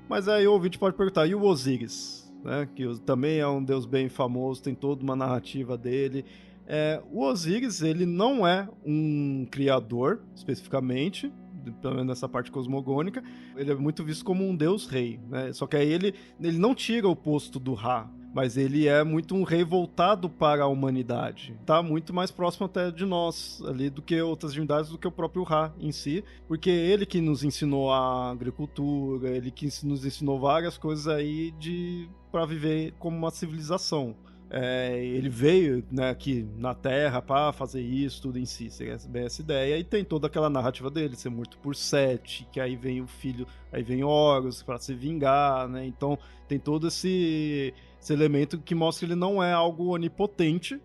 Mas aí o ouvinte pode perguntar, e o Osíris? Né? Que também é um deus bem famoso, tem toda uma narrativa dele. O Osíris, ele não é um criador, especificamente, pelo menos nessa parte cosmogônica. Ele é muito visto como um deus rei, né? Só que aí ele não tira o posto do Ra, mas ele é muito um rei voltado para a humanidade. Tá muito mais próximo até de nós ali do que outras divindades, do que o próprio Ra em si, porque ele que nos ensinou a agricultura, ele que nos ensinou várias coisas aí para viver como uma civilização. Ele veio, né, aqui na Terra para fazer isso, tudo em si, seria bem essa ideia, e tem toda aquela narrativa dele ser morto por Sete, que aí vem o filho, aí vem Horus para se vingar, né? Então tem todo esse elemento que mostra que ele não é algo onipotente,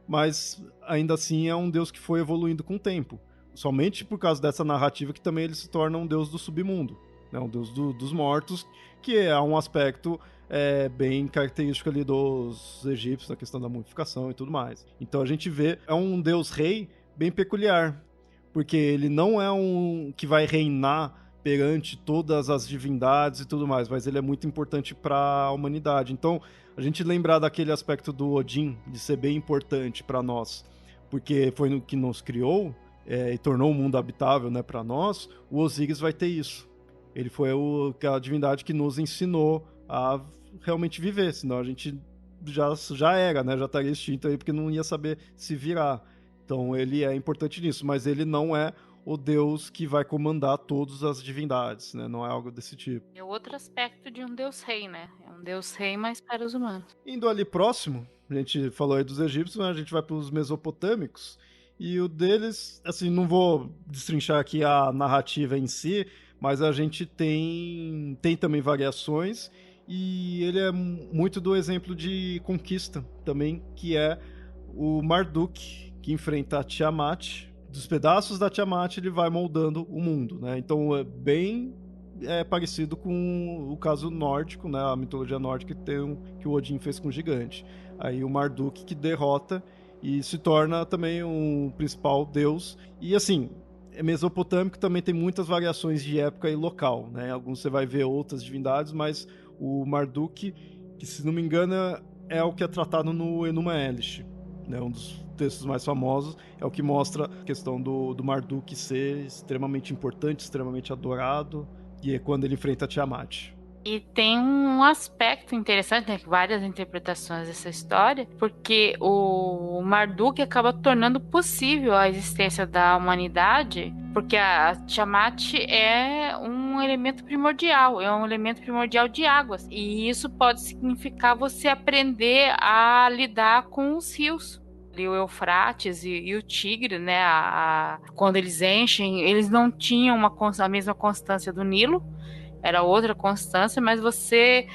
mas ainda assim é um deus que foi evoluindo com o tempo. Somente por causa dessa narrativa que também ele se torna um deus do submundo, né? Um deus dos mortos, que é um aspecto bem característico ali dos egípcios, na questão da mumificação e tudo mais. Então a gente vê, é um deus rei bem peculiar, porque ele não é um que vai reinar perante todas as divindades e tudo mais, mas ele é muito importante para a humanidade. Então a gente lembrar daquele aspecto do Odin, de ser bem importante para nós, porque foi no que nos criou e tornou o mundo habitável, né, para nós, o Osíris vai ter isso. Ele foi a divindade que nos ensinou a realmente viver, senão a gente já era, né? Já estaria extinto aí, porque não ia saber se virar. Então ele é importante nisso, mas ele não é o deus que vai comandar todas as divindades, né? Não é algo desse tipo. É outro aspecto de um deus rei, né? É um deus rei, mas para os humanos. Indo ali próximo, a gente falou aí dos egípcios, né? A gente vai para os mesopotâmicos, e o deles, assim, não vou destrinchar aqui a narrativa em si, mas a gente tem também variações, e ele é muito do exemplo de conquista também, que é o Marduk, que enfrenta a Tiamat. Dos pedaços da Tiamat ele vai moldando o mundo, né? Então é bem parecido com o caso nórdico, né? A mitologia nórdica que o Odin fez com o gigante. Aí o Marduk que derrota e se torna também um principal deus. E assim, mesopotâmico também tem muitas variações de época e local, né? Alguns você vai ver outras divindades, mas o Marduk, que se não me engano é o que é tratado no Enuma Elish, né? Um dos textos mais famosos, é o que mostra a questão do Marduk ser extremamente importante, extremamente adorado, e é quando ele enfrenta Tiamat. E tem um aspecto interessante, né, várias interpretações dessa história, porque o Marduk acaba tornando possível a existência da humanidade, porque a Tiamat é um elemento primordial, de águas, e isso pode significar você aprender a lidar com os rios. O Eufrates e o Tigre, né, quando eles enchem, eles não tinham a mesma constância do Nilo, era outra constância, mas você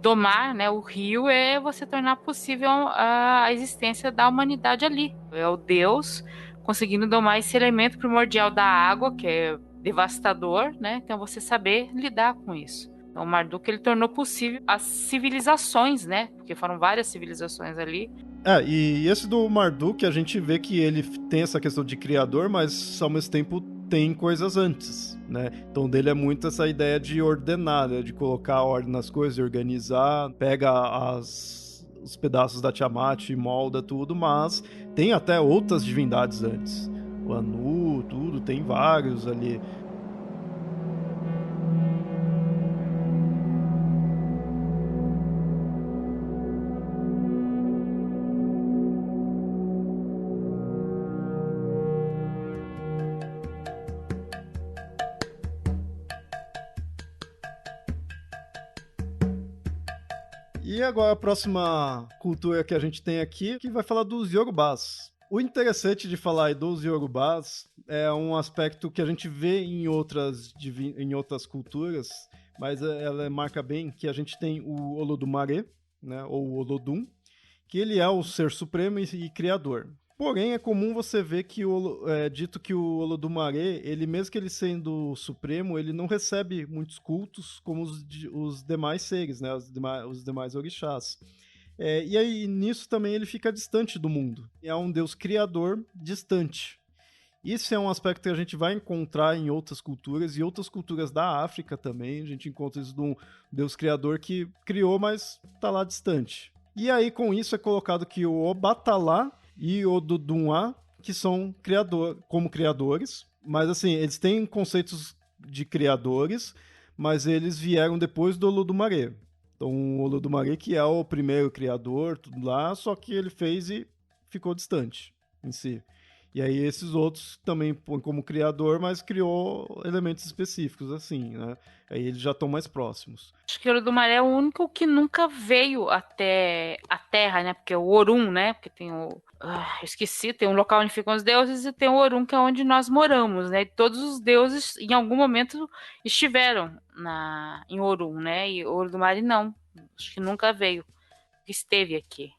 domar, né, o rio é você tornar possível a existência da humanidade ali. É o Deus conseguindo domar esse elemento primordial da água, que é devastador, né? Então você saber lidar com isso. Então o Marduk ele tornou possível as civilizações, né? Porque foram várias civilizações ali. E esse do Marduk, a gente vê que ele tem essa questão de criador, mas ao mesmo tempo tem coisas antes, né? Então dele é muito essa ideia de ordenar, né? De colocar ordem nas coisas, de organizar, pega os pedaços da Tiamat e molda tudo, mas tem até outras divindades antes. O Anu, tudo, tem vários ali. E agora a próxima cultura que a gente tem aqui, que vai falar dos Yorubás. O interessante de falar aí dos Yorubás é um aspecto que a gente vê em outras culturas, mas ela marca bem que a gente tem o Olodumare, né, ou o Olodum, que ele é o ser supremo e criador. Porém, é comum você ver que é dito que o Olodumare, ele mesmo que ele sendo o supremo, ele não recebe muitos cultos como os demais seres, né? Os demais orixás. E aí, nisso também ele fica distante do mundo. É um deus criador distante. Isso é um aspecto que a gente vai encontrar em outras culturas, e outras culturas da África também. A gente encontra isso de um deus criador que criou, mas está lá distante. E aí, com isso, é colocado que o Obatalá e o Dudumá, que são como criadores, mas assim, eles têm conceitos de criadores, mas eles vieram depois do Olodumare. Então, o Olodumare que é o primeiro criador, tudo lá, só que ele fez e ficou distante em si. E aí esses outros também põem como criador, mas criou elementos específicos, assim, né? Aí eles já estão mais próximos. Acho que o Olodumare é o único que nunca veio até a Terra, né? Porque o Orun, né? Porque tem o... esqueci, tem um local onde ficam os deuses e tem o Orun, que é onde nós moramos, né? E todos os deuses, em algum momento, estiveram em Orun, né? E o Olodumare não. Acho que nunca veio. Esteve aqui.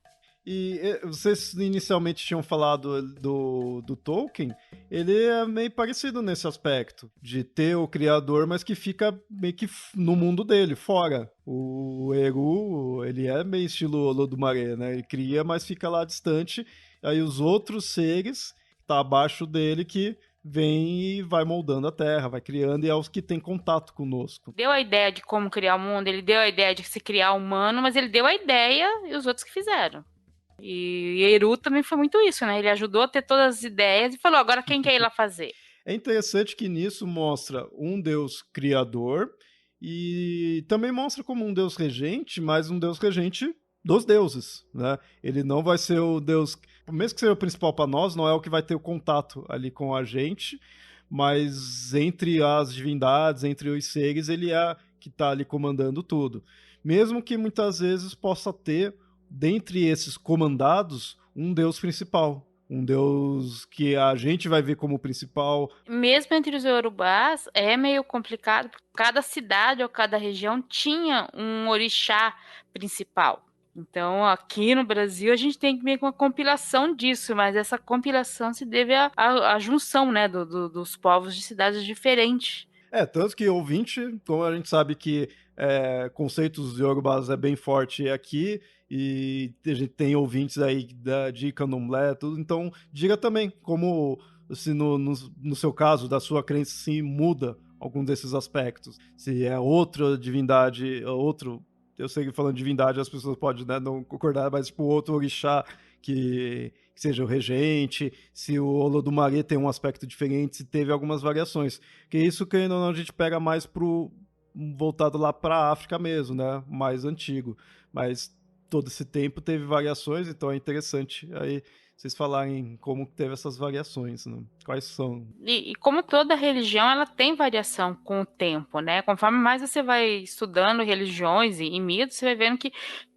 E vocês inicialmente tinham falado do Tolkien, ele é meio parecido nesse aspecto, de ter o criador, mas que fica meio que no mundo dele, fora. O Eru, ele é meio estilo Olodumare, né? Ele cria, mas fica lá distante. Aí os outros seres, tá abaixo dele, que vem e vai moldando a Terra, vai criando, e é os que têm contato conosco. Deu a ideia de como criar o mundo, ele deu a ideia de se criar humano, mas ele deu a ideia e os outros que fizeram. E Eru também foi muito isso, né? Ele ajudou a ter todas as ideias e falou, agora quem quer ir lá fazer? É interessante que nisso mostra um deus criador e também mostra como um deus regente, mas um deus regente dos deuses, né? Ele não vai ser o deus, mesmo que seja o principal para nós, não é o que vai ter o contato ali com a gente, mas entre as divindades, entre os seres, ele é que está ali comandando tudo. Mesmo que muitas vezes possa ter, dentre esses comandados, um deus principal. Um deus que a gente vai ver como principal. Mesmo entre os Yorubás, é meio complicado, porque cada cidade ou cada região tinha um orixá principal. Então, aqui no Brasil, a gente tem meio que uma compilação disso, mas essa compilação se deve à junção, né, dos povos de cidades diferentes. Tanto que ouvinte, como a gente sabe que conceitos yorubás é bem forte aqui, e a gente tem ouvintes aí de candomblé, tudo, então diga também como, se no seu caso, da sua crença, se muda algum desses aspectos. Se é outra divindade, eu sei que falando de divindade as pessoas podem, né, não concordar, mas tipo outro orixá que seja o regente, se o Olodumare tem um aspecto diferente, se teve algumas variações. Que isso, querendo ou não, a gente pega mais voltado lá para a África mesmo, né? Mais antigo. Mas todo esse tempo teve variações, então é interessante aí vocês falarem como teve essas variações, né? Quais são? E como toda religião, ela tem variação com o tempo, né? Conforme mais você vai estudando religiões e mitos, você vai vendo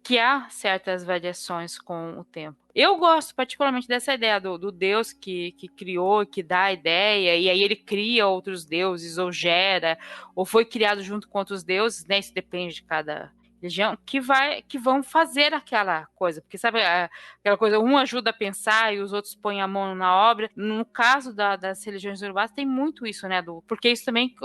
que há certas variações com o tempo. Eu gosto particularmente dessa ideia do Deus que criou, que dá a ideia, e aí ele cria outros deuses, ou gera, ou foi criado junto com outros deuses, né? Isso depende de cada religião, que vão fazer aquela coisa, porque sabe aquela coisa, um ajuda a pensar e os outros põem a mão na obra. No caso das religiões urbanas tem muito isso, né, porque isso também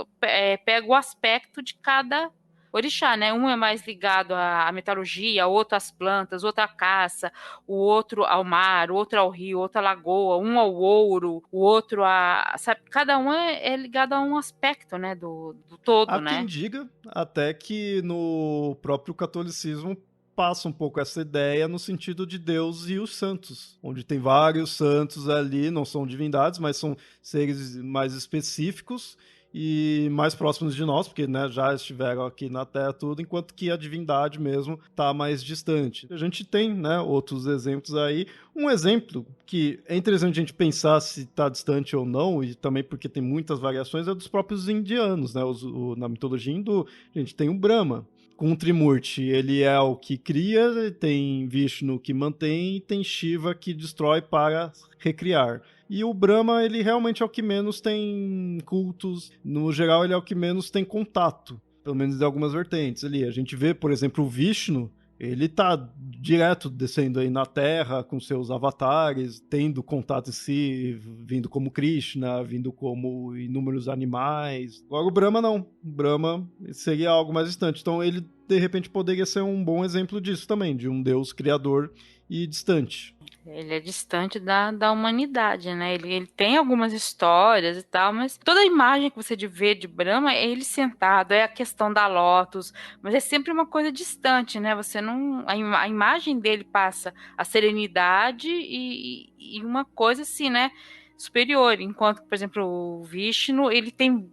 pega o aspecto de cada orixá, né? Um é mais ligado à metalurgia, outro às plantas, outro à caça, o outro ao mar, o outro ao rio, o outro à lagoa, um ao ouro, o outro sabe, cada um é ligado a um aspecto, né, do todo, Há né? quem diga até que no próprio catolicismo passa um pouco essa ideia no sentido de Deus e os santos, onde tem vários santos ali, não são divindades, mas são seres mais específicos e mais próximos de nós, porque, né, já estiveram aqui na Terra tudo, enquanto que a divindade mesmo está mais distante. A gente tem, né, outros exemplos aí. Um exemplo que é interessante a gente pensar se está distante ou não, e também porque tem muitas variações, é dos próprios indianos, né? Na mitologia hindu, a gente tem o Brahma. Com o Trimurti, ele é o que cria, tem Vishnu que mantém e tem Shiva que destrói para recriar. E o Brahma, ele realmente é o que menos tem cultos, no geral ele é o que menos tem contato, pelo menos em algumas vertentes ali. A gente vê, por exemplo, o Vishnu, Ele tá direto descendo aí na Terra com seus avatares, tendo contato em si, vindo como Krishna, vindo como inúmeros animais. Agora o Brahma não. O Brahma seria algo mais distante. Então ele, de repente, poderia ser um bom exemplo disso também, de um deus criador e distante. Ele é distante da humanidade, né? Ele tem algumas histórias e tal, mas toda a imagem que você vê de Brahma é ele sentado, é a questão da Lotus, mas é sempre uma coisa distante, né? Você não. A imagem dele passa a serenidade e uma coisa assim, né? Superior. Enquanto, por exemplo, o Vishnu, ele tem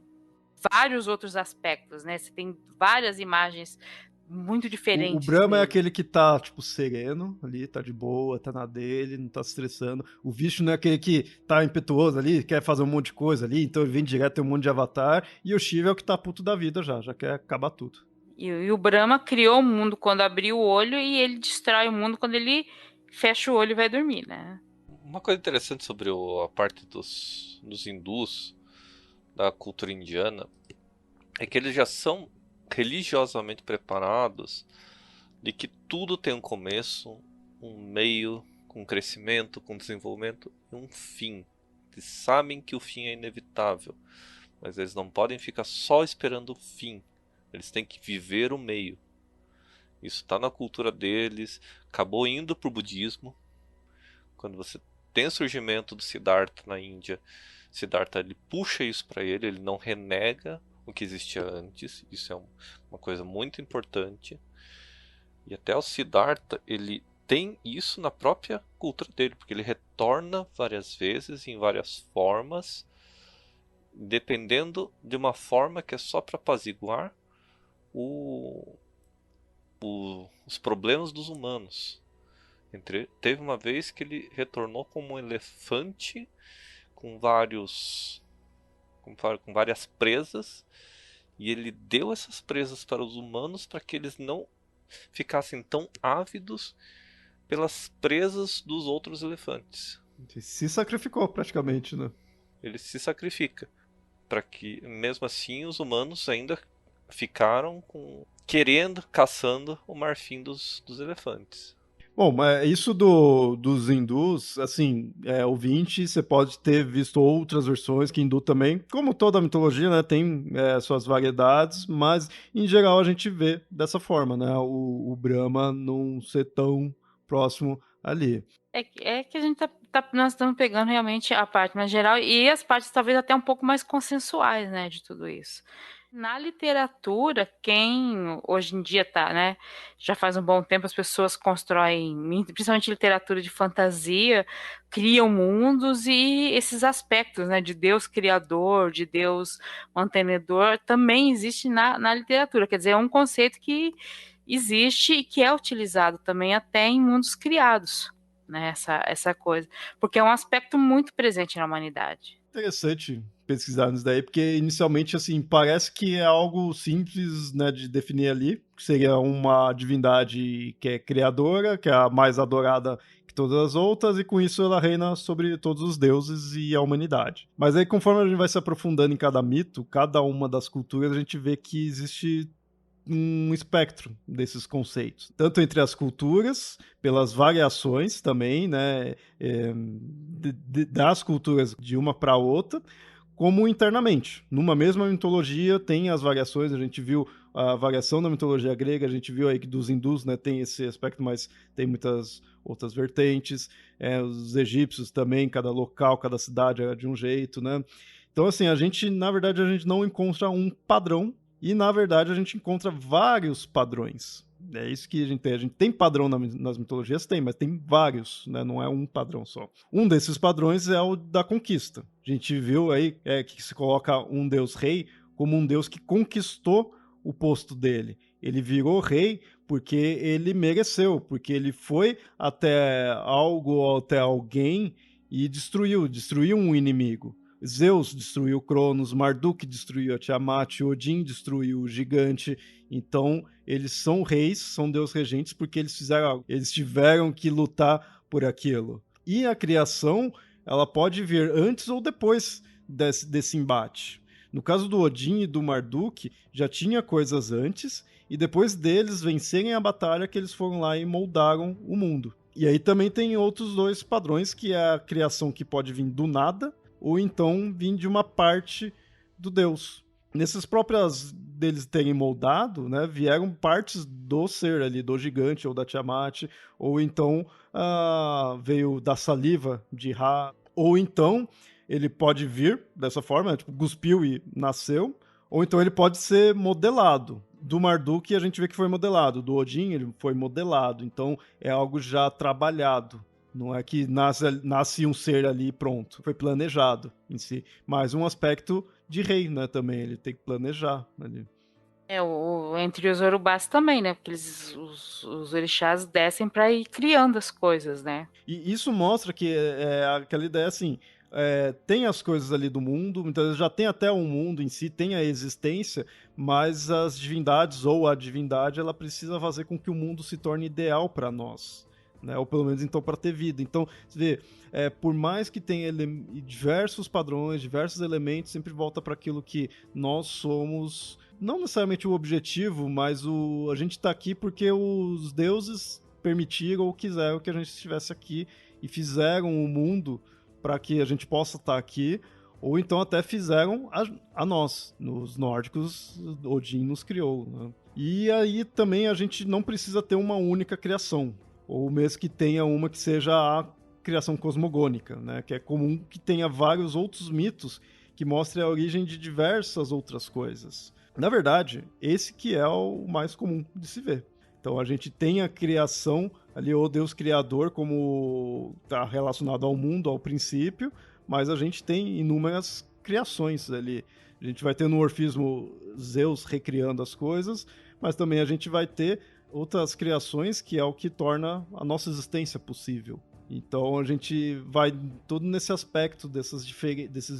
vários outros aspectos, né? Você tem várias imagens muito O diferentes Brahma é dele. aquele que tá, tipo, sereno ali, tá de boa, tá na dele, não tá se estressando. O Vishnu é aquele que tá impetuoso ali, quer fazer um monte de coisa ali, então ele vem direto, tem um monte de avatar. E o Shiva é o que tá puto da vida já quer acabar tudo. E o Brahma criou o mundo quando abriu o olho e ele destrói o mundo quando ele fecha o olho e vai dormir, né? Uma coisa interessante sobre a parte dos hindus, da cultura indiana, é que eles já são religiosamente preparados de que tudo tem um começo, um meio, com crescimento, com desenvolvimento e um fim. Eles sabem que o fim é inevitável, mas eles não podem ficar só esperando o fim. Eles têm que viver o meio. Isso está na cultura deles, acabou indo para o budismo. Quando você tem o surgimento do Siddhartha na Índia, Siddhartha ele puxa isso para ele não renega o que existia antes. Isso é uma coisa muito importante. E até o Siddhartha, ele tem isso na própria cultura dele, porque ele retorna várias vezes, em várias formas, dependendo de uma forma que é só para apaziguar os problemas dos humanos. Teve uma vez que ele retornou como um elefante com várias presas, e ele deu essas presas para os humanos para que eles não ficassem tão ávidos pelas presas dos outros elefantes. Ele se sacrificou praticamente, né? Ele se sacrifica para que, mesmo assim, os humanos ainda ficaram caçando o marfim dos elefantes. Bom, mas isso dos hindus, assim, ouvinte, você pode ter visto outras versões que hindu também, como toda a mitologia, né, tem suas variedades, mas em geral a gente vê dessa forma, né, o Brahma não ser tão próximo ali. É que a gente nós estamos pegando realmente a parte mais geral e as partes talvez até um pouco mais consensuais, né, de tudo isso. Na literatura, quem hoje em dia tá, né, já faz um bom tempo as pessoas constroem, principalmente literatura de fantasia, criam mundos e esses aspectos, né, de Deus criador, de Deus mantenedor, também existe na literatura. Quer dizer, é um conceito que existe e que é utilizado também até em mundos criados, né, essa coisa, porque é um aspecto muito presente na humanidade. Interessante pesquisar nisso daí, porque inicialmente, assim, parece que é algo simples, né, de definir ali, que seria uma divindade que é criadora, que é a mais adorada que todas as outras, e com isso ela reina sobre todos os deuses e a humanidade. Mas aí, conforme a gente vai se aprofundando em cada mito, cada uma das culturas, a gente vê que existe um espectro desses conceitos, tanto entre as culturas, pelas variações também, né, das culturas de uma para outra, como internamente. Numa mesma mitologia tem as variações, a gente viu a variação da mitologia grega, a gente viu aí que dos hindus, né, tem esse aspecto, mas tem muitas outras vertentes, os egípcios também, cada local, cada cidade é de um jeito, né. Então, assim, na verdade, a gente não encontra um padrão. E, na verdade, a gente encontra vários padrões. É isso que a gente tem. A gente tem padrão nas mitologias? Tem, mas tem vários, né? Não é um padrão só. Um desses padrões é o da conquista. A gente viu aí que se coloca um deus rei como um deus que conquistou o posto dele. Ele virou rei porque ele mereceu, porque ele foi até algo, até alguém e destruiu um inimigo. Zeus destruiu Cronos, Marduk destruiu a Tiamat, Odin destruiu o gigante. Então, eles são reis, são deus regentes porque eles fizeram algo. Eles tiveram que lutar por aquilo. E a criação, ela pode vir antes ou depois desse embate. No caso do Odin e do Marduk, já tinha coisas antes, e depois deles vencerem a batalha que eles foram lá e moldaram o mundo. E aí também tem outros dois padrões, que é a criação que pode vir do nada, ou então vir de uma parte do Deus. Nesses próprios deles terem moldado, né, vieram partes do ser ali, do gigante ou da Tiamat, ou então veio da saliva de Ra, ou então ele pode vir dessa forma, tipo, cuspiu e nasceu, ou então ele pode ser modelado. Do Marduk a gente vê que foi modelado, do Odin ele foi modelado, então é algo já trabalhado. Não é que nasce um ser ali pronto, foi planejado em si. Mas um aspecto de rei, né, também, ele tem que planejar ali. Entre os Yorubás também, né, porque os orixás descem para ir criando as coisas, né. E isso mostra que aquela ideia assim, tem as coisas ali do mundo, muitas vezes já tem até um mundo em si, tem a existência, mas as divindades ou a divindade, ela precisa fazer com que o mundo se torne ideal para nós. Né, ou pelo menos então para ter vida. Então, você vê, por mais que tenha diversos padrões, diversos elementos, sempre volta para aquilo que nós somos, não necessariamente o objetivo, mas a gente está aqui porque os deuses permitiram ou quiseram que a gente estivesse aqui e fizeram o mundo para que a gente possa estar aqui, ou então até fizeram a nós. Nos nórdicos, Odin nos criou. Né? E aí também a gente não precisa ter uma única criação, ou mesmo que tenha uma que seja a criação cosmogônica, né? Que é comum que tenha vários outros mitos que mostrem a origem de diversas outras coisas. Na verdade, esse que é o mais comum de se ver. Então a gente tem a criação ali, o Deus Criador, como está relacionado ao mundo, ao princípio, mas a gente tem inúmeras criações ali. A gente vai ter no orfismo Zeus recriando as coisas, mas também a gente vai ter outras criações que é o que torna a nossa existência possível. Então a gente vai todo nesse aspecto desses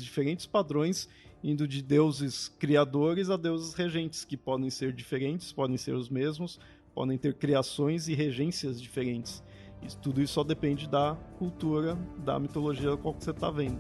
diferentes padrões, indo de deuses criadores a deuses regentes, que podem ser diferentes, podem ser os mesmos, podem ter criações e regências diferentes. Tudo isso só depende da cultura, da mitologia qual que você está vendo.